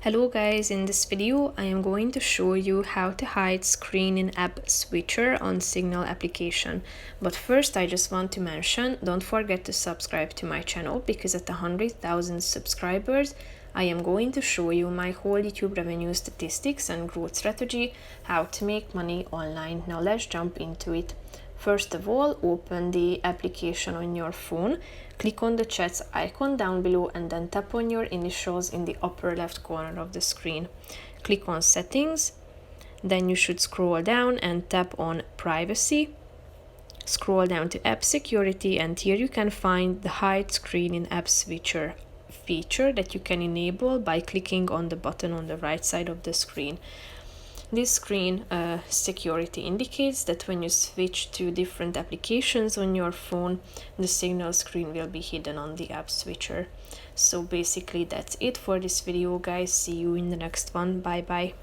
Hello guys, in this video I am going to show you how to hide screen in app switcher on Signal application. But first I just want to mention, don't forget to subscribe to my channel because at 100,000 subscribers I am going to show you my whole YouTube revenue statistics and growth strategy, how to make money online. Now let's jump into it. First of all, open the application on your phone, click on the chats icon down below and then tap on your initials in the upper left corner of the screen. Click on settings, then you should scroll down and tap on privacy. Scroll down to app security and here you can find the hide screen in app switcher feature that you can enable by clicking on the button on the right side of the screen. This screen security indicates that when you switch to different applications on your phone, the Signal screen will be hidden on the app switcher. So basically that's it for this video guys. See you in the next one. Bye bye.